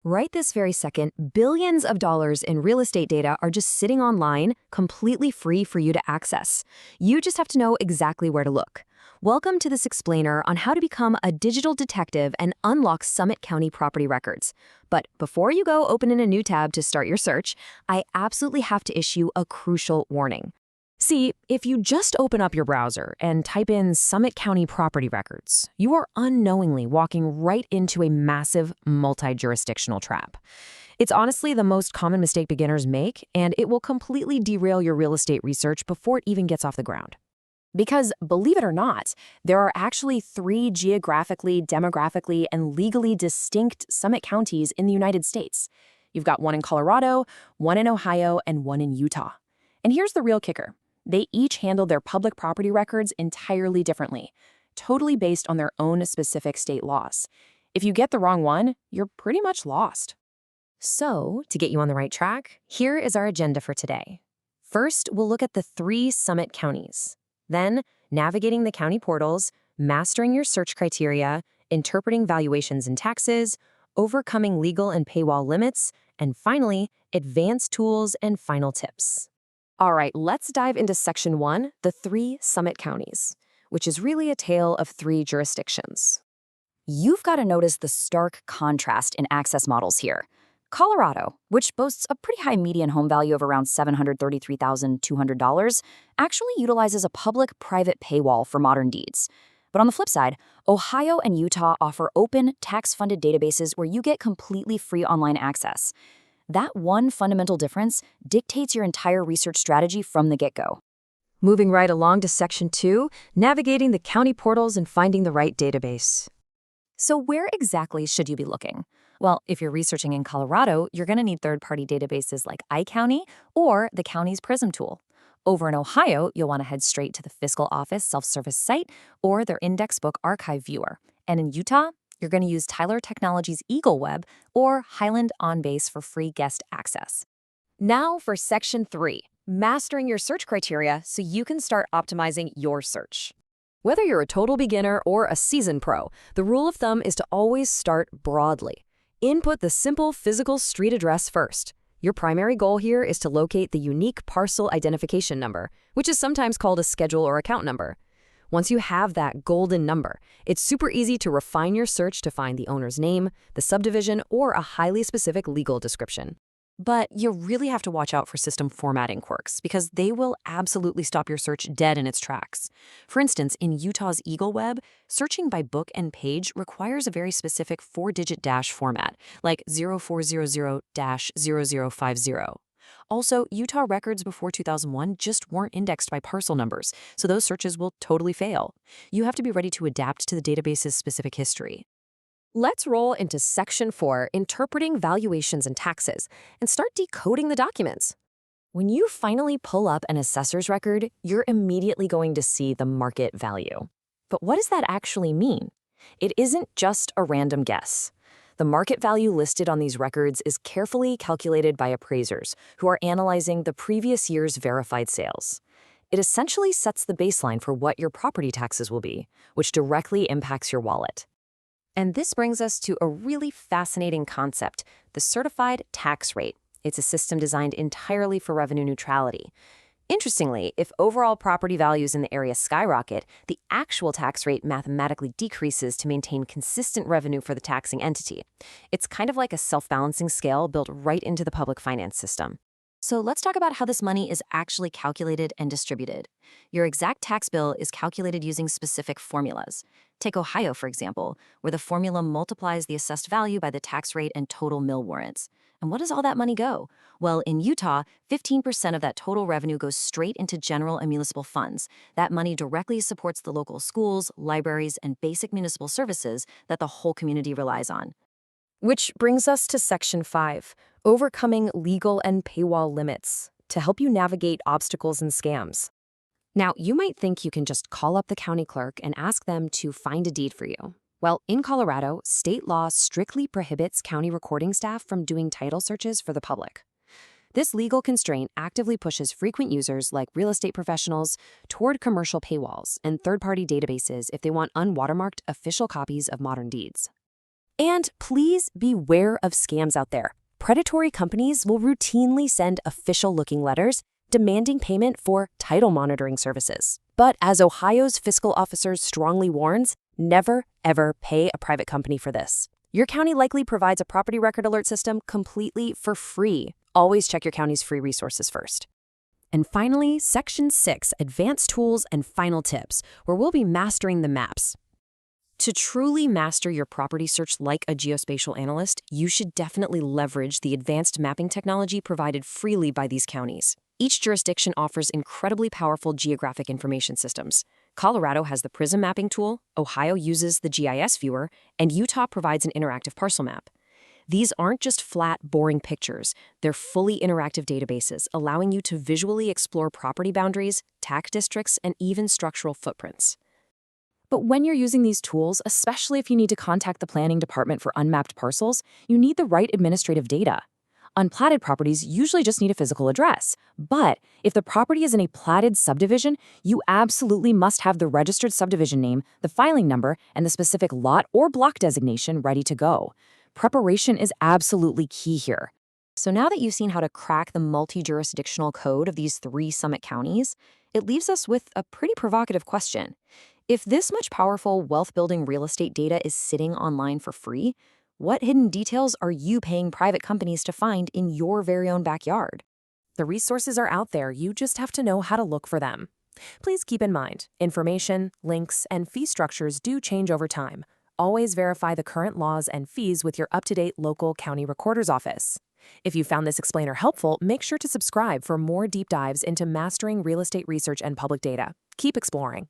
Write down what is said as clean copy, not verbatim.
Right this very second, billions of dollars in real estate data are just sitting online, completely free for you to access. You just have to know exactly where to look. Welcome to this explainer on how to become a digital detective and unlock Summit County property records. But before you go opening a new tab to start your search, I absolutely have to issue a crucial warning. See, if you just open up your browser and type in Summit County property records, you are unknowingly walking right into a massive multi-jurisdictional trap. It's honestly the most common mistake beginners make, and it will completely derail your real estate research before it even gets off the ground. Because, believe it or not, there are actually 3 geographically, demographically, and legally distinct Summit counties in the United States. You've got one in Colorado, one in Ohio, and one in Utah. And here's the real kicker. They each handle their public property records entirely differently, totally based on their own specific state laws. If you get the wrong one, you're pretty much lost. So, to get you on the right track, here is our agenda for today. First, we'll look at the 3 Summit counties. Then, navigating the county portals, mastering your search criteria, interpreting valuations and taxes, overcoming legal and paywall limits, and finally, advanced tools and final tips. All right, let's dive into Section 1, the 3 Summit counties, which is really a tale of 3 jurisdictions. You've got to notice the stark contrast in access models here. Colorado, which boasts a pretty high median home value of around $733,200, actually utilizes a public-private paywall for modern deeds. But on the flip side, Ohio and Utah offer open, tax-funded databases where you get completely free online access. That one fundamental difference dictates your entire research strategy from the get-go. Moving right along to Section 2, navigating the county portals and finding the right database. So where exactly should you be looking? Well, if you're researching in Colorado, you're going to need third-party databases like iCounty or the county's Prism tool. Over in Ohio, you'll want to head straight to the Fiscal Office self-service site or their index book archive viewer. And in Utah, you're going to use Tyler Technologies Eagle Web or Highland OnBase for free guest access. Now for Section 3, mastering your search criteria so you can start optimizing your search. Whether you're a total beginner or a seasoned pro, the rule of thumb is to always start broadly. Input the simple physical street address first. Your primary goal here is to locate the unique parcel identification number, which is sometimes called a schedule or account number. Once you have that golden number, it's super easy to refine your search to find the owner's name, the subdivision, or a highly specific legal description. But you really have to watch out for system formatting quirks because they will absolutely stop your search dead in its tracks. For instance, in Utah's Eagle Web, searching by book and page requires a very specific 4-digit dash format, like 0400-0050. Also, Utah records before 2001 just weren't indexed by parcel numbers, so those searches will totally fail. You have to be ready to adapt to the database's specific history. Let's roll into Section 4, interpreting valuations and taxes, and start decoding the documents. When you finally pull up an assessor's record, you're immediately going to see the market value. But what does that actually mean? It isn't just a random guess. The market value listed on these records is carefully calculated by appraisers who are analyzing the previous year's verified sales. It essentially sets the baseline for what your property taxes will be, which directly impacts your wallet. And this brings us to a really fascinating concept, the certified tax rate. It's a system designed entirely for revenue neutrality. Interestingly, if overall property values in the area skyrocket, the actual tax rate mathematically decreases to maintain consistent revenue for the taxing entity. It's kind of like a self-balancing scale built right into the public finance system. So let's talk about how this money is actually calculated and distributed. Your exact tax bill is calculated using specific formulas. Take Ohio, for example, where the formula multiplies the assessed value by the tax rate and total mill warrants. And what does all that money go? Well, in Utah, 15% of that total revenue goes straight into general and municipal funds. That money directly supports the local schools, libraries, and basic municipal services that the whole community relies on. Which brings us to Section 5, overcoming legal and paywall limits, to help you navigate obstacles and scams. Now, you might think you can just call up the county clerk and ask them to find a deed for you. Well, in Colorado, state law strictly prohibits county recording staff from doing title searches for the public. This legal constraint actively pushes frequent users like real estate professionals toward commercial paywalls and third-party databases if they want unwatermarked official copies of modern deeds. And please beware of scams out there. Predatory companies will routinely send official-looking letters demanding payment for title monitoring services. But as Ohio's fiscal officers strongly warns, never, ever pay a private company for this. Your county likely provides a property record alert system completely for free. Always check your county's free resources first. And finally, Section 6, Advanced Tools and Final Tips, where we'll be mastering the maps. To truly master your property search like a geospatial analyst, you should definitely leverage the advanced mapping technology provided freely by these counties. Each jurisdiction offers incredibly powerful geographic information systems. Colorado has the PRISM mapping tool, Ohio uses the GIS viewer, and Utah provides an interactive parcel map. These aren't just flat, boring pictures. They're fully interactive databases, allowing you to visually explore property boundaries, tax districts, and even structural footprints. But when you're using these tools, especially if you need to contact the planning department for unmapped parcels, you need the right administrative data. Unplatted properties usually just need a physical address. But if the property is in a platted subdivision, you absolutely must have the registered subdivision name, the filing number, and the specific lot or block designation ready to go. Preparation is absolutely key here. So now that you've seen how to crack the multi-jurisdictional code of these 3 Summit counties, it leaves us with a pretty provocative question. If this much powerful wealth-building real estate data is sitting online for free, what hidden details are you paying private companies to find in your very own backyard? The resources are out there, you just have to know how to look for them. Please keep in mind, information, links, and fee structures do change over time. Always verify the current laws and fees with your up-to-date local county recorder's office. If you found this explainer helpful, make sure to subscribe for more deep dives into mastering real estate research and public data. Keep exploring.